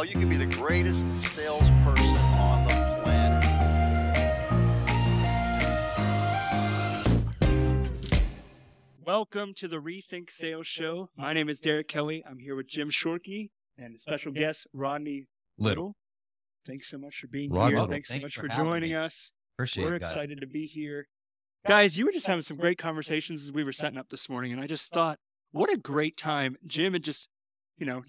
how you can be the greatest salesperson on the planet. Welcome to the Rethink Sales Show. My name is Derek Kelly. I'm here with Jim Shorkey and special guest Rodney Little. Thanks so much for being here. Little. Thanks so Thanks much for for having joining me. us. Appreciate We're it, guys. excited to be here. Guys, you were just having some great conversations as we were setting up this morning, and I just thought, what a great time. Jim had just,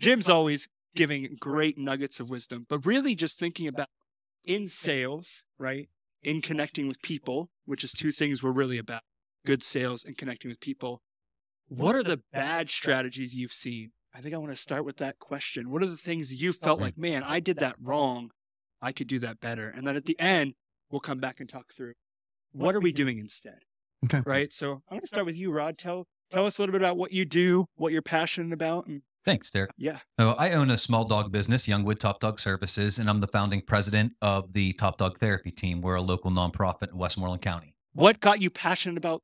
Jim's always giving great nuggets of wisdom, but really just thinking about in sales, right? In connecting with people, which is two things we're really about, good sales and connecting with people. What are the bad strategies you've seen? I think I want to start with that question. What are the things you felt like, man, I did that wrong. I could do that better. And then at the end, we'll come back and talk through what are we doing instead? Okay. Right. So I'm going to start with you, Rod. Tell us a little bit about what you do, what you're passionate about. And Thanks, Derek. yeah. I own a small dog business, Youngwood Top Dog Services, and I'm the founding president of the Top Dog Therapy Team. We're a local nonprofit in Westmoreland County. What got you passionate about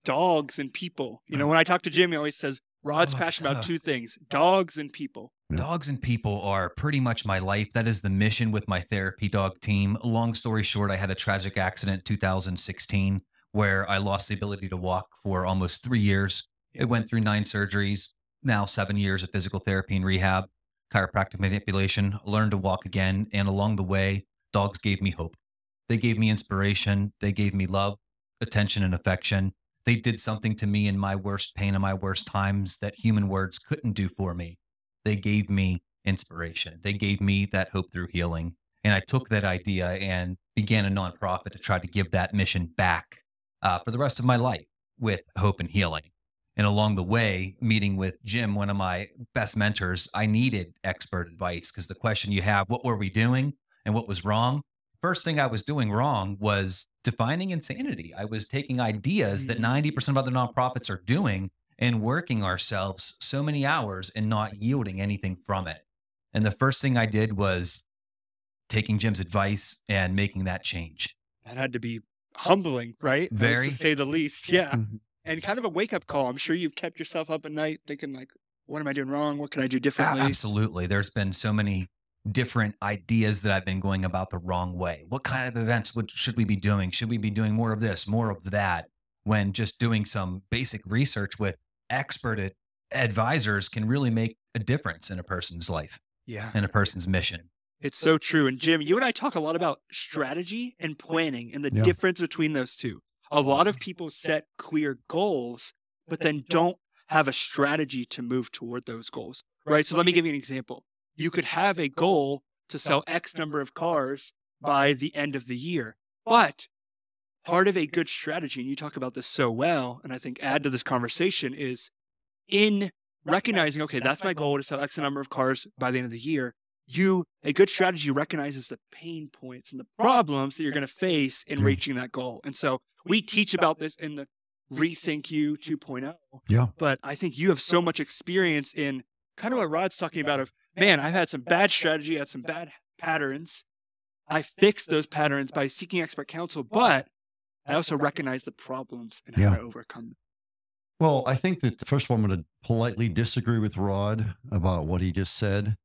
dogs and people? When I talk to Jim, he always says, Rod's passionate about two things, dogs and people. Dogs and people are pretty much my life. That is the mission with my therapy dog team. Long story short, I had a tragic accident in 2016 where I lost the ability to walk for almost 3 years. It went through 9 surgeries, now 7 years of physical therapy and rehab, chiropractic manipulation, learned to walk again. And along the way, dogs gave me hope. They gave me inspiration. They gave me love, attention, and affection. They did something to me in my worst pain and my worst times that human words couldn't do for me. They gave me inspiration. They gave me that hope through healing. And I took that idea and began a nonprofit to try to give that mission back for the rest of my life with hope and healing. And along the way, meeting with Jim, one of my best mentors, I needed expert advice because the question you have, what were we doing and what was wrong? First thing I was doing wrong was defining insanity. I was taking ideas that 90% of other nonprofits are doing and working ourselves so many hours and not yielding anything from it. And the first thing I did was taking Jim's advice and making that change. That had to be humbling, right? Very. To say the least. Yeah. And kind of a wake-up call. I'm sure you've kept yourself up at night thinking like, what am I doing wrong? What can I do differently? Absolutely. There's been so many different ideas that I've been going about the wrong way. What kind of events should we be doing? Should we be doing more of this, more of that? When just doing some basic research with expert advisors can really make a difference in a person's life, in a person's mission. It's so true. And Jim, you and I talk a lot about strategy and planning and the difference between those two. A lot of people set clear goals, but then don't have a strategy to move toward those goals, right? So let me give you an example. You could have a goal to sell X number of cars by the end of the year, but part of a good strategy, and you talk about this so well, and I think add to this conversation, is in recognizing, okay, that's my goal to sell X number of cars by the end of the year. A good strategy recognizes the pain points and the problems that you're going to face in reaching that goal. And so we teach about this in the Rethink You 2.0. Yeah. But I think you have so much experience in kind of what Rod's talking about of, man, I've had some bad strategy, I had some bad patterns. I fixed those patterns by seeking expert counsel, but I also recognize the problems and how to overcome them. Well, I think that first of all, I'm going to politely disagree with Rod about what he just said.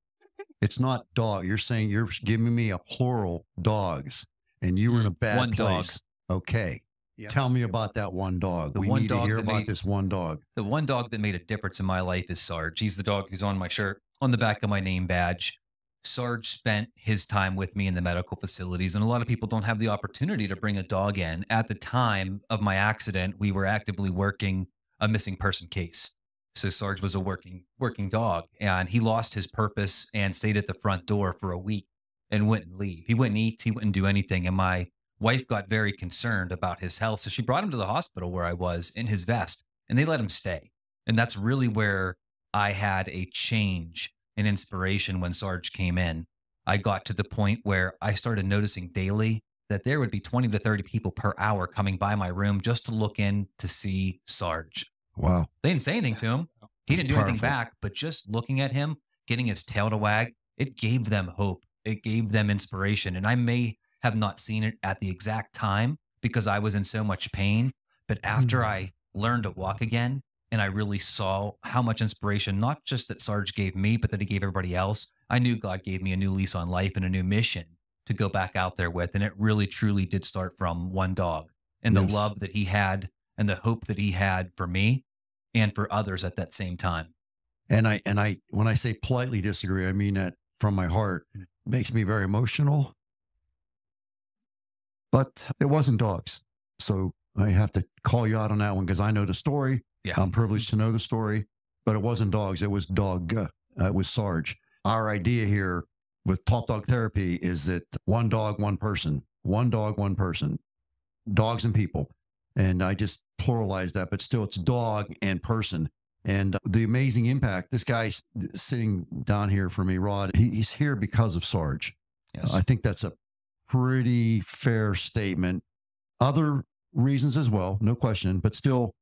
It's not dog. You're saying you're giving me a plural dogs and you were in a bad One place. dog. Okay. Yeah. Tell me about that one dog. We need to hear about this one dog. The one dog that made a difference in my life is Sarge. He's the dog who's on my shirt, on the back of my name badge. Sarge spent his time with me in the medical facilities, and a lot of people don't have the opportunity to bring a dog in. At the time of my accident, we were actively working a missing person case. So Sarge was a working dog, and he lost his purpose and stayed at the front door for a week and wouldn't leave. He wouldn't eat. He wouldn't do anything. And my wife got very concerned about his health. So she brought him to the hospital where I was in his vest, and they let him stay. And that's really where I had a change in inspiration when Sarge came in. I got to the point where I started noticing daily that there would be 20 to 30 people per hour coming by my room just to look in to see Sarge. Wow. They didn't say anything to him. He didn't do anything powerful. back, but just looking at him, getting his tail to wag, it gave them hope. It gave them inspiration. And I may have not seen it at the exact time because I was in so much pain. But after I learned to walk again And I really saw how much inspiration, not just that Sarge gave me, but that he gave everybody else. I knew God gave me a new lease on life and a new mission to go back out there with. And it really, truly did start from one dog and the Yes. love that he had and the hope that he had for me and for others at that same time. And when I say politely disagree, I mean that from my heart. It makes me very emotional. But it wasn't dogs. So I have to call you out on that one because I know the story. Yeah. I'm privileged to know the story, but it wasn't dogs. It was dog. It was Sarge. Our idea here with Top Dog Therapy is that one dog, one person, one dog, one person, dogs and people. And I just pluralize that, but still it's dog and person. And the amazing impact, this guy sitting down here for me, Rod, he's here because of Sarge. Yes. I think that's a pretty fair statement. Other reasons as well, no question, but still,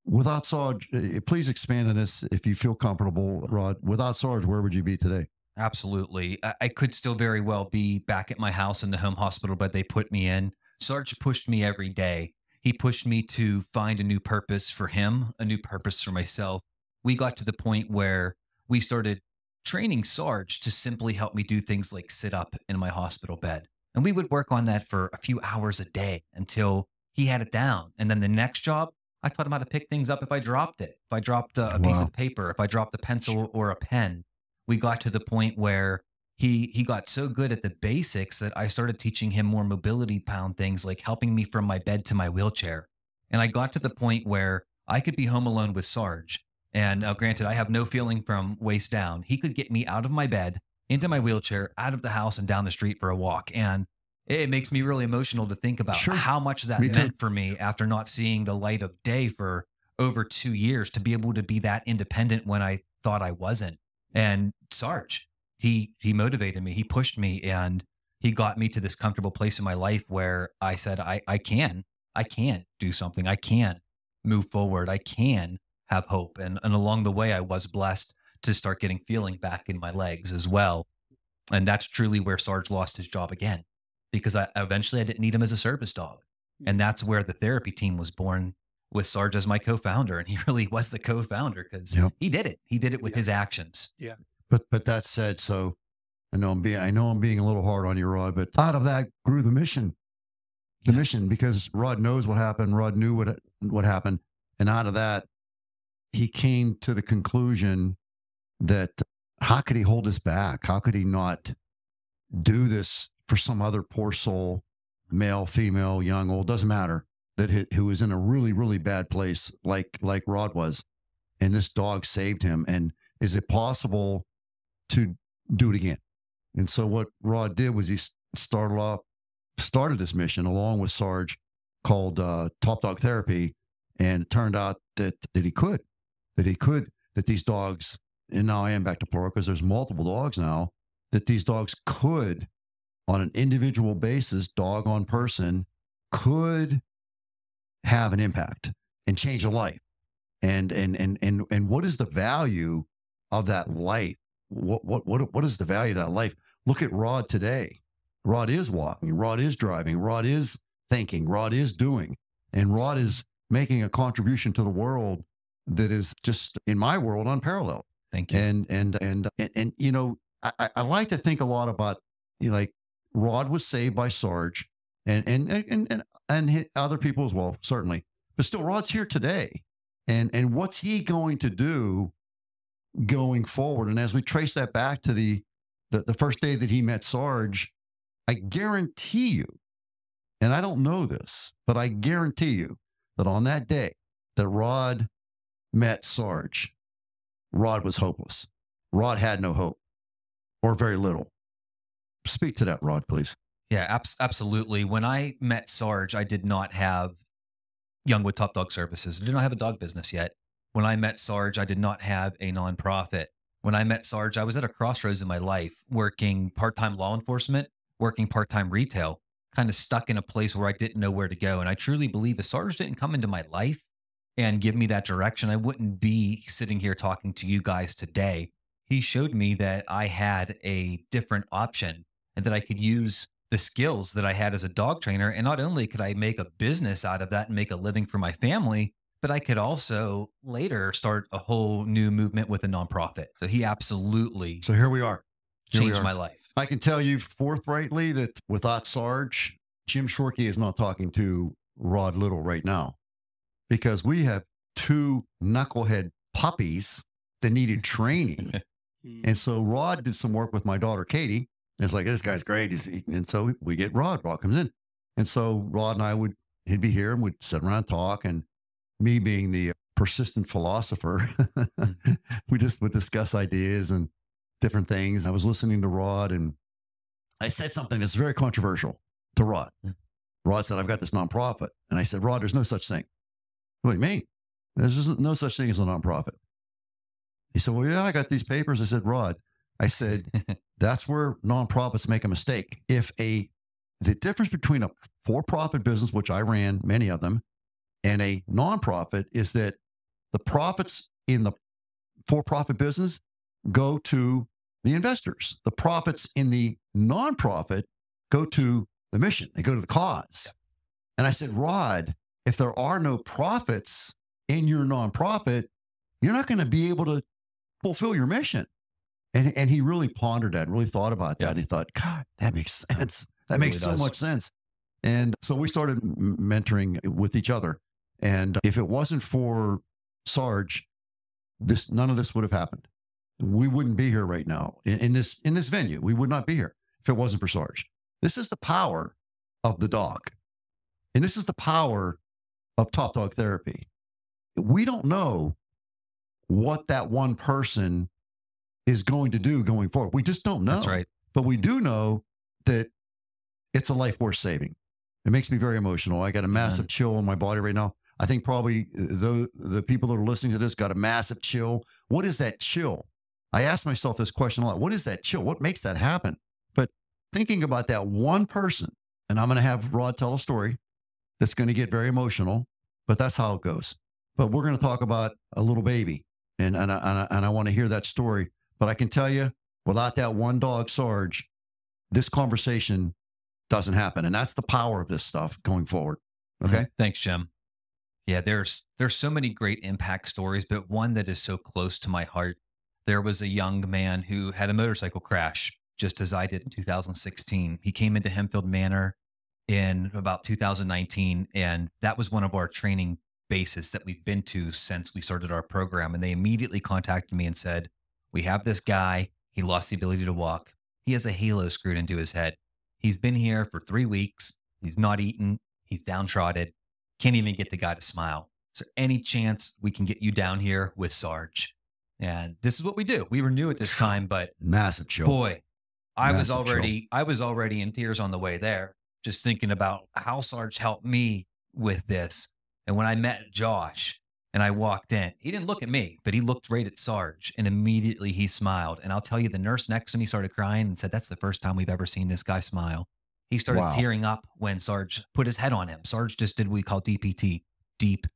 without Sarge, please expand on this if you feel comfortable, Rod. Without Sarge, where would you be today? Absolutely. I could still very well be back at my house in the home hospital, but they put me in. Sarge pushed me every day. He pushed me to find a new purpose for him, a new purpose for myself. We got to the point where we started training Sarge to simply help me do things like sit up in my hospital bed. And we would work on that for a few hours a day until he had it down. And then the next job, I taught him how to pick things up if I dropped it. If I dropped a piece of paper, if I dropped a pencil or a pen. We got to the point where he got so good at the basics that I started teaching him more mobility pound things like helping me from my bed to my wheelchair. And I got to the point where I could be home alone with Sarge. And now, granted, I have no feeling from waist down. He could get me out of my bed, into my wheelchair, out of the house and down the street for a walk. And it makes me really emotional to think about how much that meant for me after not seeing the light of day for over 2 years, to be able to be that independent when I thought I wasn't. And Sarge, he motivated me, he pushed me, and he got me to this comfortable place in my life where I said, I can do something. I can move forward. I can have hope. And along the way, I was blessed to start getting feeling back in my legs as well. And that's truly where Sarge lost his job again, because I eventually didn't need him as a service dog. And that's where the therapy team was born, with Sarge as my co-founder. And he really was the co-founder because he did it. He did it with his actions. Yeah. But that said, so I know I'm being a little hard on you, Rod, but out of that grew the mission. The mission, because Rod knows what happened. Rod knew what happened. And out of that, he came to the conclusion that how could he hold this back? How could he not do this for some other poor soul, male, female, young, old, doesn't matter, who was in a really, really bad place like Rod was. And this dog saved him. And is it possible to do it again? And so what Rod did was he started this mission along with Sarge called Top Dog Therapy. And it turned out that these dogs, and now I am back to plural because there's multiple dogs now, that these dogs could, on an individual basis, dog on person, could have an impact and change a life. And what is the value of that life? What is the value of that life? Look at Rod today. Rod is walking. Rod is driving. Rod is thinking. Rod is doing. And Rod is making a contribution to the world that is just, in my world, unparalleled. Thank you. And you know, I like to think a lot about, you know, like Rod was saved by Sarge and other people as well, certainly. But still, Rod's here today. And what's he going to do going forward? And as we trace that back to the first day that he met Sarge, I guarantee you, and I don't know this, but I guarantee you that on that day that Rod met Sarge, Rod was hopeless. Rod had no hope, or very little. Speak to that, Rod, please. Yeah, absolutely. When I met Sarge, I did not have Youngwood Top Dog Services. I did not have a dog business yet. When I met Sarge, I did not have a nonprofit. When I met Sarge, I was at a crossroads in my life, working part-time law enforcement, working part-time retail, kind of stuck in a place where I didn't know where to go. And I truly believe if Sarge didn't come into my life and give me that direction, I wouldn't be sitting here talking to you guys today. He showed me that I had a different option and that I could use the skills that I had as a dog trainer. And not only could I make a business out of that and make a living for my family, but I could also later start a whole new movement with a nonprofit. So he absolutely So here we are. changed my life. I can tell you forthrightly that without Sarge, Jim Shorkey is not talking to Rod Little right now, because we have two knucklehead puppies that needed training. And so Rod did some work with my daughter, Katie. It's like, this guy's great. And so we get Rod. Rod comes in. And so Rod and I he'd be here and we'd sit around and talk. And me being the persistent philosopher, we just would discuss ideas and different things. I was listening to Rod and I said something that's very controversial to Rod. Rod said, I've got this nonprofit. And I said, Rod, there's no such thing. What do you mean? There's no such thing as a nonprofit. He said, well, yeah, I got these papers. I said, Rod, I said, that's where nonprofits make a mistake. The difference between a for-profit business, which I ran many of them, and a nonprofit is that the profits in the for-profit business go to the investors. The profits in the nonprofit go to the mission. They go to the cause. And I said, Rod, if there are no profits in your nonprofit, you're not going to be able to fulfill your mission. And he really pondered that and really thought about that. Yeah. And he thought, God, that makes sense. That makes so much sense. And so we started mentoring with each other. And if it wasn't for Sarge, none of this would have happened. We wouldn't be here right now in this venue. We would not be here if it wasn't for Sarge. This is the power of the dog. And this is the power of Top Dog Therapy. We don't know what that one person is going to do going forward. We just don't know. That's right. But we do know that it's a life worth saving. It makes me very emotional. I got a massive chill in my body right now. I think probably the people that are listening to this got a massive chill. What is that chill? I ask myself this question a lot. What is that chill? What makes that happen? But thinking about that one person, and I'm going to have Rod tell a story that's going to get very emotional, but that's how it goes. But we're going to talk about a little baby, and I want to hear that story. But I can tell you, without that one dog, Sarge, this conversation doesn't happen. And that's the power of this stuff going forward. Okay. Thanks, Jim. Yeah, there's so many great impact stories, but one that is so close to my heart. There was a young man who had a motorcycle crash, just as I did in 2016. He came into Hempfield Manor in about 2019, and that was one of our training bases that we've been to since we started our program. And they immediately contacted me and said, we have this guy. He lost the ability to walk. He has a halo screwed into his head. He's been here for 3 weeks. He's not eaten. He's downtrodden. Can't even get the guy to smile. Is there any chance we can get you down here with Sarge? And this is what we do. We were new at this time, but massive chill. Boy, I was Massive already in tears on the way there, just thinking about how Sarge helped me with this. And when I met Josh and I walked in, he didn't look at me, but he looked right at Sarge, and immediately he smiled. And I'll tell you, the nurse next to me started crying and said, that's the first time we've ever seen this guy smile. He started tearing up when Sarge put his head on him. Sarge just did what we call DPT, deep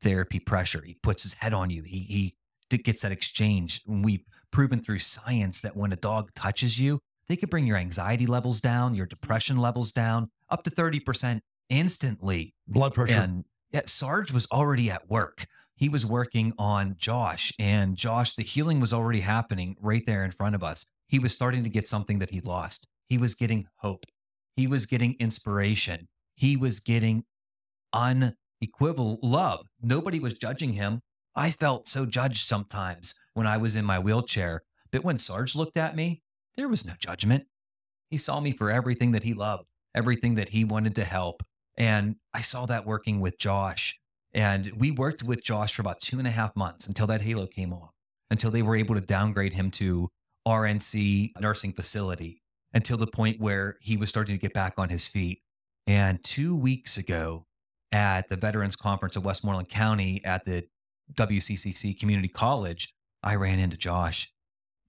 therapy pressure. He puts his head on you. He gets that exchange. And we've proven through science that when a dog touches you, they could bring your anxiety levels down, your depression levels down, up to 30% instantly. Blood pressure. And yeah, Sarge was already at work. He was working on Josh, and Josh, the healing was already happening right there in front of us. He was starting to get something that he lost. He was getting hope. He was getting inspiration. He was getting unequivocal love. Nobody was judging him. I felt so judged sometimes when I was in my wheelchair. But when Sarge looked at me, there was no judgment. He saw me for everything that he loved, everything that he wanted to help. And I saw that working with Josh. And we worked with Josh for about 2.5 months until that halo came off, until they were able to downgrade him to RNC nursing facility, until the point where he was starting to get back on his feet. And 2 weeks ago at the Veterans Conference of Westmoreland County at the WCCC Community College, I ran into Josh.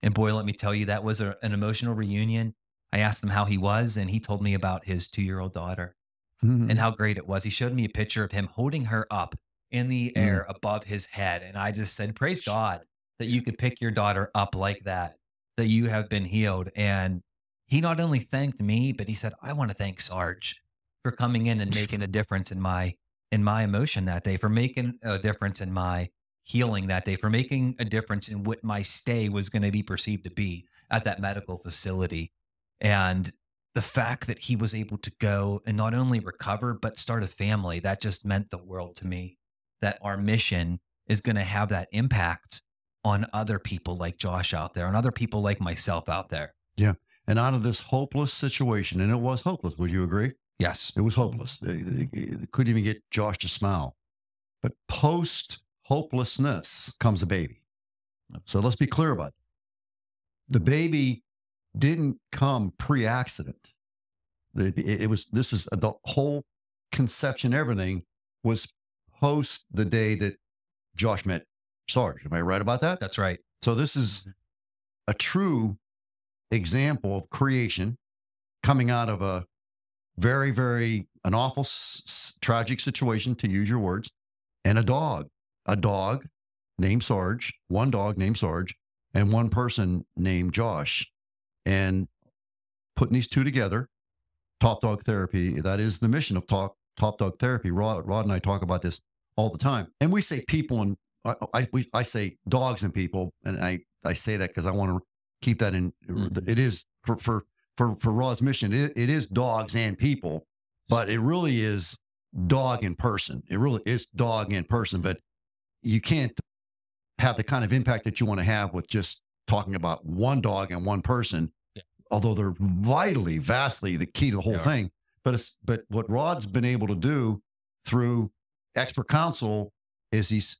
And boy, let me tell you, that was an emotional reunion. I asked him how he was, and he told me about his 2-year-old daughter and how great it was. He showed me a picture of him holding her up in the air above his head. And I just said, praise God that you could pick your daughter up like that you have been healed. And he not only thanked me, but he said, I want to thank Sarge for coming in and making a difference in my in my emotion that day, for making a difference in my healing that day, for making a difference in what my stay was going to be perceived to be at that medical facility. And the fact that he was able to go and not only recover, but start a family, that just meant the world to me, that our mission is going to have that impact on other people like Josh out there, and other people like myself out there. Yeah. And out of this hopeless situation, and it was hopeless, would you agree? Yes. It was hopeless. They couldn't even get Josh to smile. But post hopelessness comes a baby. So let's be clear about it. The baby didn't come pre-accident. This is the whole conception, everything was post the day that Josh met Sarge. Am I right about that? That's right. So this is a true example of creation coming out of a very, very, an awful, tragic situation, to use your words, and a dog named Sarge, one dog named Sarge, and one person named Josh. And putting these two together, Top Dog Therapy, that is the mission of Top Dog Therapy. Rod and I talk about this all the time. And we say people, and I say dogs and people, and I say that because I want to keep that in. It is for Rod's mission. It is dogs and people, but it really is dog in person. It really is dog in person, but you can't have the kind of impact that you want to have with just talking about one dog and one person, although they're vitally, vastly the key to the whole thing. But what Rod's been able to do through expert counsel is he's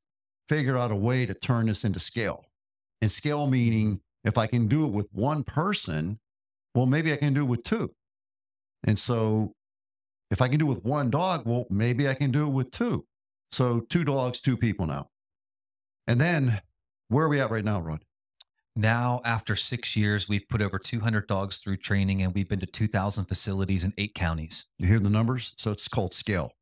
figured out a way to turn this into scale. And scale meaning, if I can do it with one person, well, maybe I can do it with two. And so if I can do it with one dog, well, maybe I can do it with two. So 2 dogs, 2 people now. And then where are we at right now, Rod? Now, after 6 years, we've put over 200 dogs through training, and we've been to 2,000 facilities in 8 counties. You hear the numbers? So it's called scale,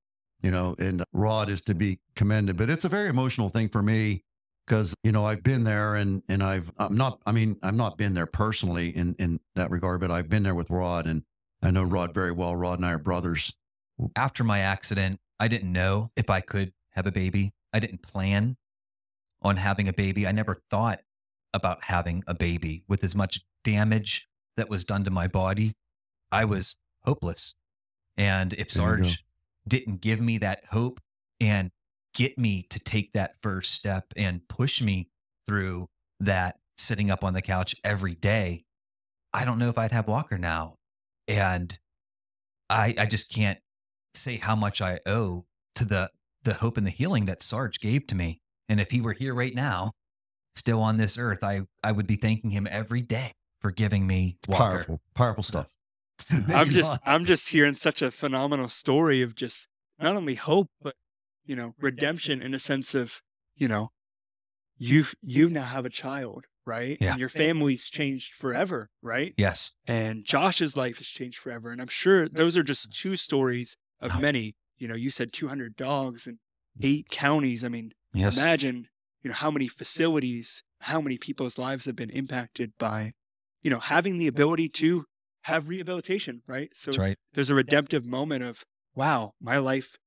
and Rod is to be commended. But it's a very emotional thing for me because, I've been there and I'm not been there personally in that regard, but I've been there with Rod, and I know Rod very well. Rod and I are brothers. After my accident, I didn't know if I could have a baby. I didn't plan on having a baby. I never thought about having a baby. With as much damage that was done to my body, I was hopeless. And if Sarge didn't give me that hope and get me to take that first step and push me through that sitting up on the couch every day, I don't know if I'd have Walker now. And I just can't say how much I owe to the hope and the healing that Sarge gave to me. And if he were here right now, still on this earth, I would be thanking him every day for giving me Walker. Powerful stuff. I'm just hearing such a phenomenal story of just not only hope, but, redemption in a sense of, you now have a child, right? Yeah. And your family's changed forever, right? Yes. And Josh's life has changed forever. And I'm sure those are just 2 stories of many. You said 200 dogs in 8 counties. I mean, yes. Imagine, how many facilities, how many people's lives have been impacted by, having the ability to have rehabilitation, right? So That's right. There's a redemptive moment of, wow, my life,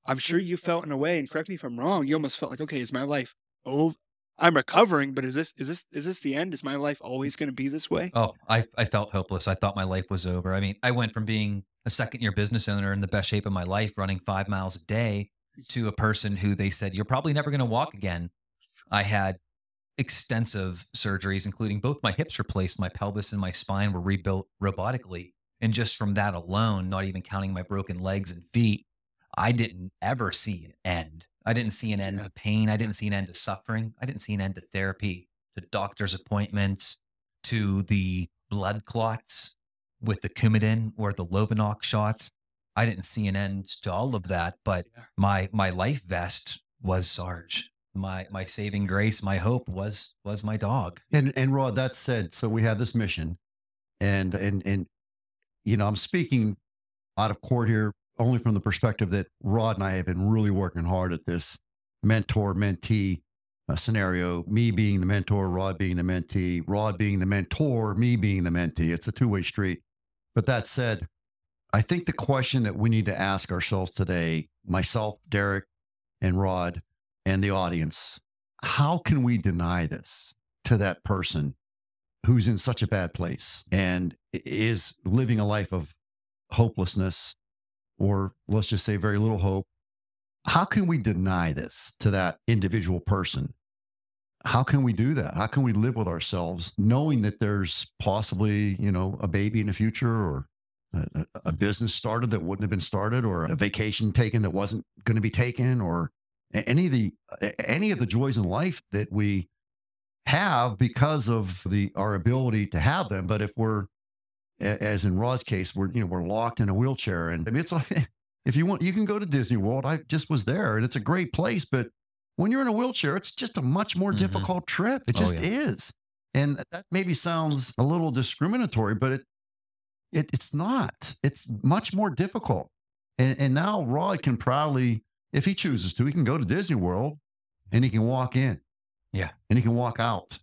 I'm sure you felt in a way, and correct me if I'm wrong, you almost felt like, okay, is my life over? I'm recovering, but is this the end? Is my life always going to be this way? Oh, I felt hopeless. I thought my life was over. I mean, I went from being a second-year business owner in the best shape of my life, running 5 miles a day, to a person who they said, you're probably never going to walk again. I had extensive surgeries, including both my hips replaced, my pelvis and my spine were rebuilt robotically. And just from that alone, not even counting my broken legs and feet, I didn't ever see an end. I didn't see an end to pain. I didn't see an end to suffering. I didn't see an end to therapy, to doctor's appointments, to the blood clots with the Coumadin or the Lovenox shots. I didn't see an end to all of that, but my life vest was Sarge. My saving grace, my hope was my dog. And Rod, that said, so we have this mission, and I'm speaking out of court here only from the perspective that Rod and I have been really working hard at this mentor-mentee scenario, me being the mentor, Rod being the mentee, Rod being the mentor, me being the mentee. It's a 2-way street. But that said, I think the question that we need to ask ourselves today, myself, Derek, and Rod, and the audience, how can we deny this to that person who's in such a bad place and is living a life of hopelessness, or let's just say very little hope? How can we deny this to that individual person? How can we do that? How can we live with ourselves knowing that there's possibly, a baby in the future, or a business started that wouldn't have been started, or a vacation taken that wasn't going to be taken, or any of the joys in life that we have because of our ability to have them? But if we're, as in Rod's case, we're locked in a wheelchair, and I mean, it's like, if you want, you can go to Disney World. I just was there, and it's a great place, but when you're in a wheelchair, it's just a much more difficult trip. It just is. And that maybe sounds a little discriminatory, but it's not. It's much more difficult. And now Rod can proudly, if he chooses to, he can go to Disney World and he can walk in. Yeah. And he can walk out,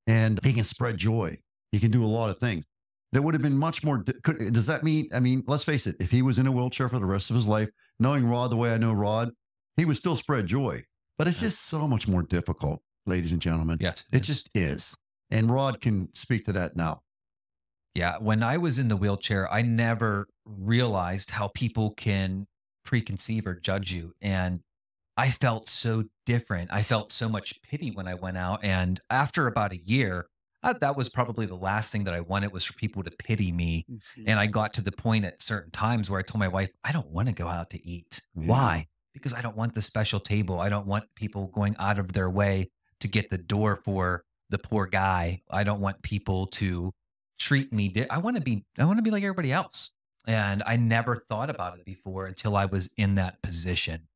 and he can spread joy. He can do a lot of things that would have been much more. Does that mean, I mean, let's face it, if he was in a wheelchair for the rest of his life, knowing Rod the way I know Rod, he would still spread joy. But it's just so much more difficult, ladies and gentlemen. Yes. It just is. And Rod can speak to that now. Yeah. When I was in the wheelchair, I never realized how people can preconceive or judge you. And I felt so different. I felt so much pity when I went out. And after about a year, that was probably the last thing that I wanted, was for people to pity me. And I got to the point at certain times where I told my wife, I don't want to go out to eat. Yeah. Why? Because I don't want the special table. I don't want people going out of their way to get the door for the poor guy. I don't want people to treat me. I want to be like everybody else. And I never thought about it before until I was in that position.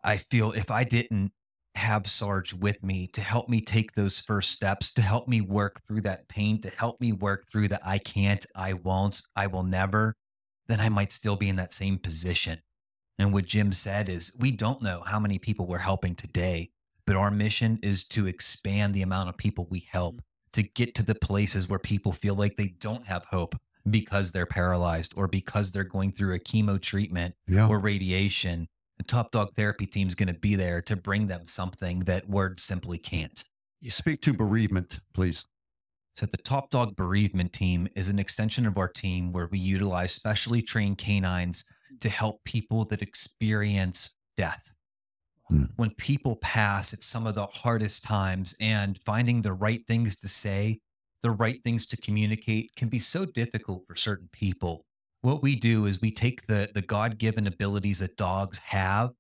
I feel if I didn't have Sarge with me to help me take those first steps, to help me work through that pain, to help me work through that I can't, I won't, I will never, then I might still be in that same position. And what Jim said is, we don't know how many people we're helping today, but our mission is to expand the amount of people we help, to get to the places where people feel like they don't have hope because they're paralyzed or because they're going through a chemo treatment or radiation. The Top Dog Therapy team is going to be there to bring them something that words simply can't. You speak to bereavement, please. So the Top Dog Bereavement Team is an extension of our team where we utilize specially trained canines to help people that experience death. When people pass, it's some of the hardest times, and finding the right things to say, the right things to communicate can be so difficult for certain people. What we do is we take the God-given abilities that dogs have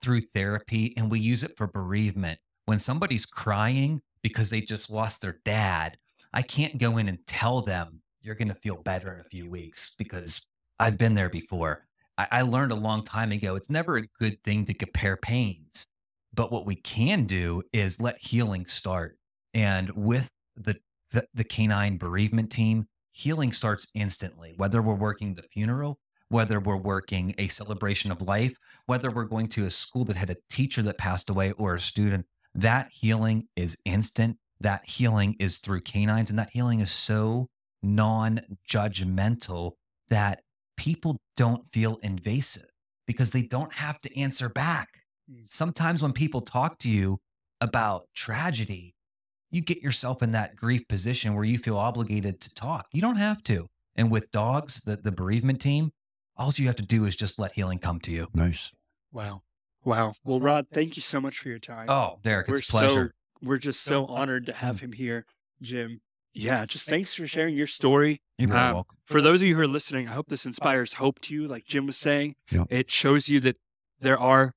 through therapy, and we use it for bereavement. When somebody's crying because they just lost their dad, I can't go in and tell them, you're going to feel better in a few weeks, because I've been there before. I learned a long time ago, it's never a good thing to compare pains. But what we can do is let healing start. And with the canine bereavement team, healing starts instantly, whether we're working the funeral, whether we're working a celebration of life, whether we're going to a school that had a teacher that passed away or a student. That healing is instant. That healing is through canines. And that healing is so non-judgmental that people don't feel invasive because they don't have to answer back. Sometimes when people talk to you about tragedy, you get yourself in that grief position where you feel obligated to talk. You don't have to. And with dogs, the bereavement team, all you have to do is just let healing come to you. Nice. Wow. Well, Rod, thank you so much for your time. Oh, Derek, it's a pleasure. We're just so honored to have him here, Jim. Yeah, just thanks for sharing your story. You're very welcome. For those of you who are listening, I hope this inspires hope to you. Like Jim was saying, it shows you that there are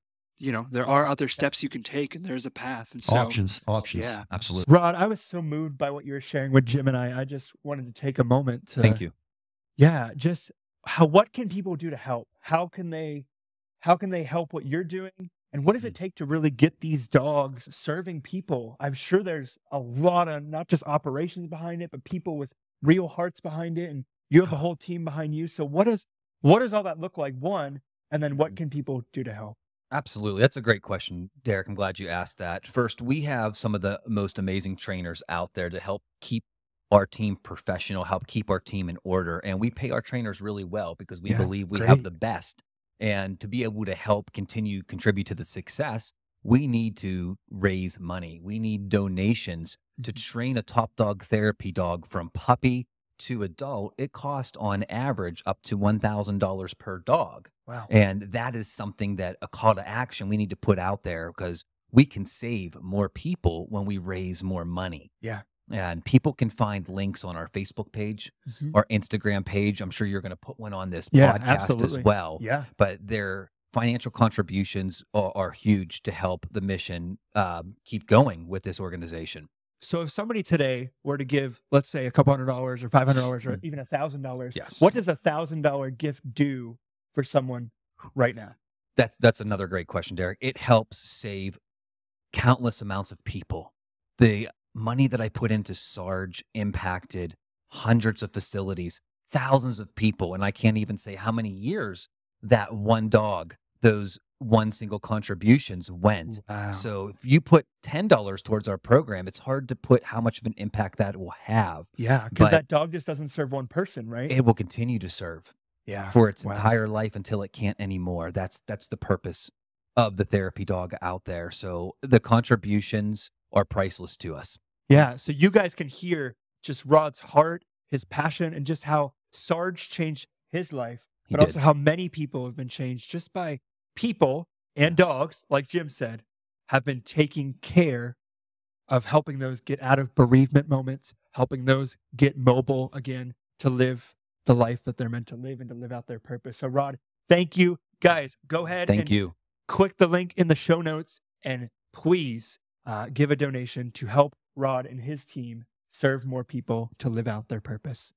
other steps you can take, and there's a path. And so, options. Yeah, absolutely. Rod, I was so moved by what you were sharing with Jim and I. I just wanted to take a moment to thank you. Yeah, just what can people do to help? How can they help what you're doing? And what does it take to really get these dogs serving people? I'm sure there's a lot of not just operations behind it, but people with real hearts behind it. And you have a whole team behind you. So what does all that look like? One, and then what can people do to help? Absolutely. That's a great question, Derek. I'm glad you asked that. First, we have some of the most amazing trainers out there to help keep our team professional, help keep our team in order. And we pay our trainers really well because we Yeah, believe we great. have the best. And to be able to help contribute to the success, we need to raise money. We need donations to train a top dog therapy dog from puppy to adult. It costs on average up to $1,000 per dog. Wow. And that is something that a call to action we need to put out there because we can save more people when we raise more money. Yeah. And people can find links on our Facebook page, our Instagram page. I'm sure you're going to put one on this podcast absolutely. as well. Yeah. But their financial contributions are huge to help the mission keep going with this organization. So if somebody today were to give, let's say, a couple $100 or $500 or even $1,000, Yes. what does a $1,000 gift do for someone right now? That's another great question, Derek. It helps save countless amounts of people. The money that I put into Sarge impacted hundreds of facilities, thousands of people, and I can't even say how many years that one dog, those one single contributions went. Wow. So if you put $10 towards our program, it's hard to put how much of an impact that will have. Yeah, because But that dog just doesn't serve one person, right? it will continue to serve Yeah. for its Wow. entire life until it can't anymore. That's the purpose of the therapy dog out there. So the contributions are priceless to us. Yeah. So you guys can hear just Rod's heart, his passion, and just how Sarge changed his life, He but did. also how many people have been changed just by people and Yes. dogs, like Jim said, have been taking care of helping those get out of bereavement moments, helping those get mobile again to live the life that they're meant to live and to live out their purpose. So Rod, thank you. Guys, go ahead Thank and you. click the link in the show notes and please give a donation to help Rod and his team serve more people to live out their purpose.